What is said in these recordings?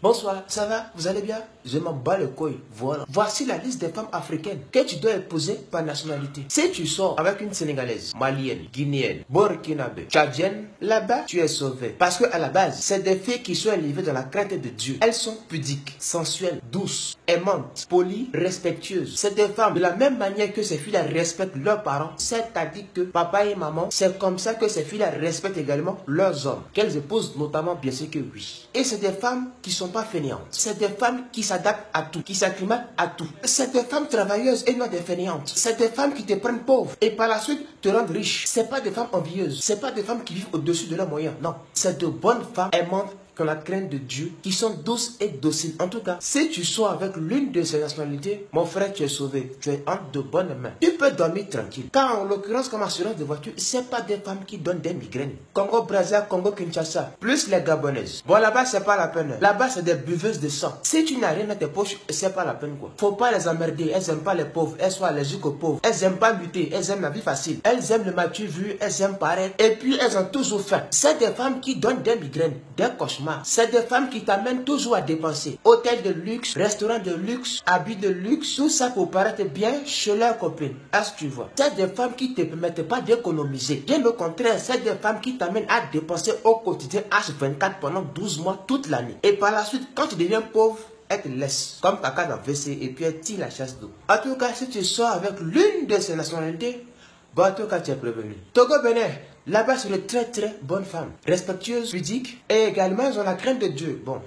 Bonsoir, ça va? Vous allez bien? Je m'en bats le couille. Voilà. Voici la liste des femmes africaines que tu dois épouser par nationalité. Si tu sors avec une Sénégalaise, Malienne, Guinéenne, Burkinabé, Tchadienne, là-bas, tu es sauvé. Parce que à la base, c'est des filles qui sont élevées dans la crainte de Dieu. Elles sont pudiques, sensuelles, douces, aimantes, polies, respectueuses. C'est des femmes de la même manière que ces filles-là respectent leurs parents. C'est-à-dire que papa et maman, c'est comme ça que ces filles-là respectent également leurs hommes. Qu'elles épousent notamment, bien sûr que oui. Et c'est des femmes qui sont pas fainéantes. C'est des femmes qui s'adaptent à tout, qui s'acclimatent à tout. C'est des femmes travailleuses et non des fainéantes. C'est des femmes qui te prennent pauvre et par la suite te rendent riche. C'est pas des femmes envieuses. C'est pas des femmes qui vivent au-dessus de leurs moyens. Non. C'est de bonnes femmes aimantes qui ont la crainte de Dieu, qui sont douces et dociles. En tout cas, si tu sois avec l'une de ces nationalités, mon frère, tu es sauvé. Tu es entre de bonnes mains. Tu peux dormir tranquille. Car en l'occurrence, comme assurance de voiture, c'est pas des femmes qui donnent des migraines. Congo, Brazza, Congo, Kinshasa, plus les Gabonaises. Bon, là-bas, c'est pas la peine. Là-bas, c'est des buveuses de sang. Si tu n'as rien dans tes poches, c'est pas la peine, quoi. Faut pas les emmerder. Elles aiment pas les pauvres. Elles sont allergiques aux pauvres. Elles aiment pas lutter. Elles aiment la vie facile. Elles aiment le mature vu. Elles aiment paraître. Et puis, elles ont toujours faim. C'est des femmes qui donnent des migraines, des cauchemars. C'est des femmes qui t'amènent toujours à dépenser. Hôtel de luxe, restaurant de luxe, habits de luxe, tout ça pour paraître bien chez leurs copines. Est-ce que tu vois? C'est des femmes qui ne te permettent pas d'économiser. Bien au contraire, c'est des femmes qui t'amènent à dépenser au quotidien H24 pendant 12 mois toute l'année. Et par la suite, quand tu deviens pauvre, elle te laisse comme caca dans le WC et puis elle tire la chasse d'eau. En tout cas, si tu sors avec l'une de ces nationalités, bon, en tout cas, tu es prévenu. Togo, Bénin, là-bas, c'est de très bonnes femmes, respectueuses, pudiques, et également, elles ont la crainte de Dieu. Bon,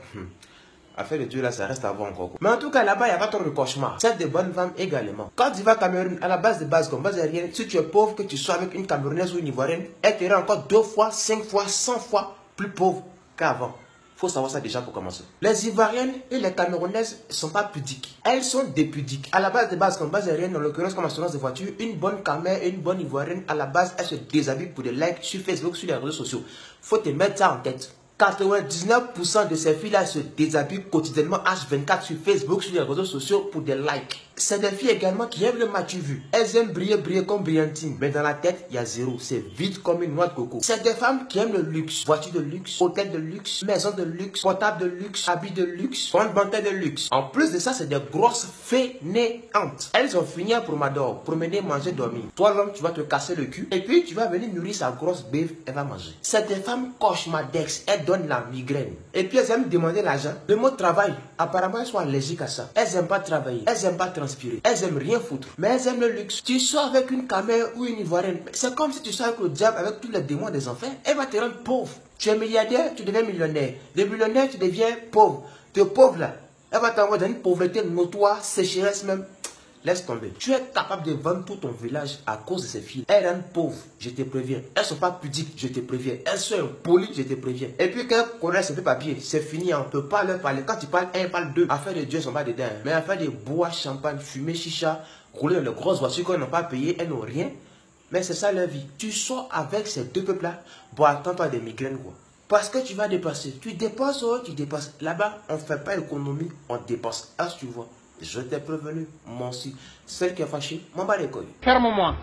affaire de Dieu, là, ça reste à voir encore. Mais en tout cas, là-bas, il n'y a pas trop de cauchemars. C'est des bonnes femmes également. Quand tu vas à Cameroun, à la base de base, comme base aérienne, si tu es pauvre, que tu sois avec une Camerounaise ou une Ivoirienne, elle te rend encore 2 fois, 5 fois, 100 fois plus pauvre qu'avant. Faut savoir ça déjà pour commencer. Les Ivoiriennes et les Camerounaises ne sont pas pudiques. Elles sont des pudiques. À la base de base, comme base aérienne, en l'occurrence comme assurance de voiture, une bonne Camère et une bonne Ivoirienne, à la base, elles se déshabillent pour des likes sur Facebook, sur les réseaux sociaux. Faut te mettre ça en tête. 99% de ces filles-là se déshabillent quotidiennement H24 sur Facebook, sur les réseaux sociaux pour des likes. C'est des filles également qui aiment le mature vu. Elles aiment briller comme brillantine. Mais dans la tête, il y a zéro. C'est vide comme une noix de coco. C'est des femmes qui aiment le luxe. Voiture de luxe, hôtel de luxe, maison de luxe, portable de luxe, habits de luxe, compte bancaire de luxe. En plus de ça, c'est des grosses fainéantes. Elles ont fini à promenade, promener, manger, dormir. Toi, l'homme, tu vas te casser le cul. Et puis, tu vas venir nourrir sa grosse bave. Elle va manger. C'est des femmes cauchemardesques. Elles donnent la migraine. Et puis, elles aiment demander l'argent. Le mot travail, apparemment, elles sont allergiques à ça. Elles n'aiment pas travailler. Elles n'aiment pas transpirer. Elles aiment rien foutre. Mais elles aiment le luxe. Tu sors avec une Camère ou une Ivoirienne. C'est comme si tu sors avec le diable, avec tous les démons des enfers. Elle va te rendre pauvre. Tu es milliardaire, tu deviens millionnaire. De millionnaire, tu deviens pauvre. Tu es pauvre là. Elle va t'envoyer dans une pauvreté notoire, sécheresse même. Laisse tomber. Tu es capable de vendre tout ton village à cause de ces filles. Elles rendent pauvres, je te préviens. Elles ne sont pas pudiques, je te préviens. Elles sont impolies, je te préviens. Et puis quand elles connaissent un peu papier, c'est fini, on ne peut pas leur parler. Quand tu parles, elles parlent d'eux. Affaire de Dieu, elles ne sont pas dedans. Mais affaire de bois, champagne, fumer, chicha, rouler dans les grosses voitures qu'elles n'ont pas payées, elles n'ont rien. Mais c'est ça leur vie. Tu sors avec ces deux peuples-là, bon, attends-toi des migraines, quoi. Parce que tu vas dépenser. Tu dépenses, oh, tu dépenses. Là-bas, on ne fait pas économie, on dépense. Ah, tu vois. Je t'ai prévenu, moi aussi. Celle qui est fâchée, m'en bat les couilles. Ferme-moi.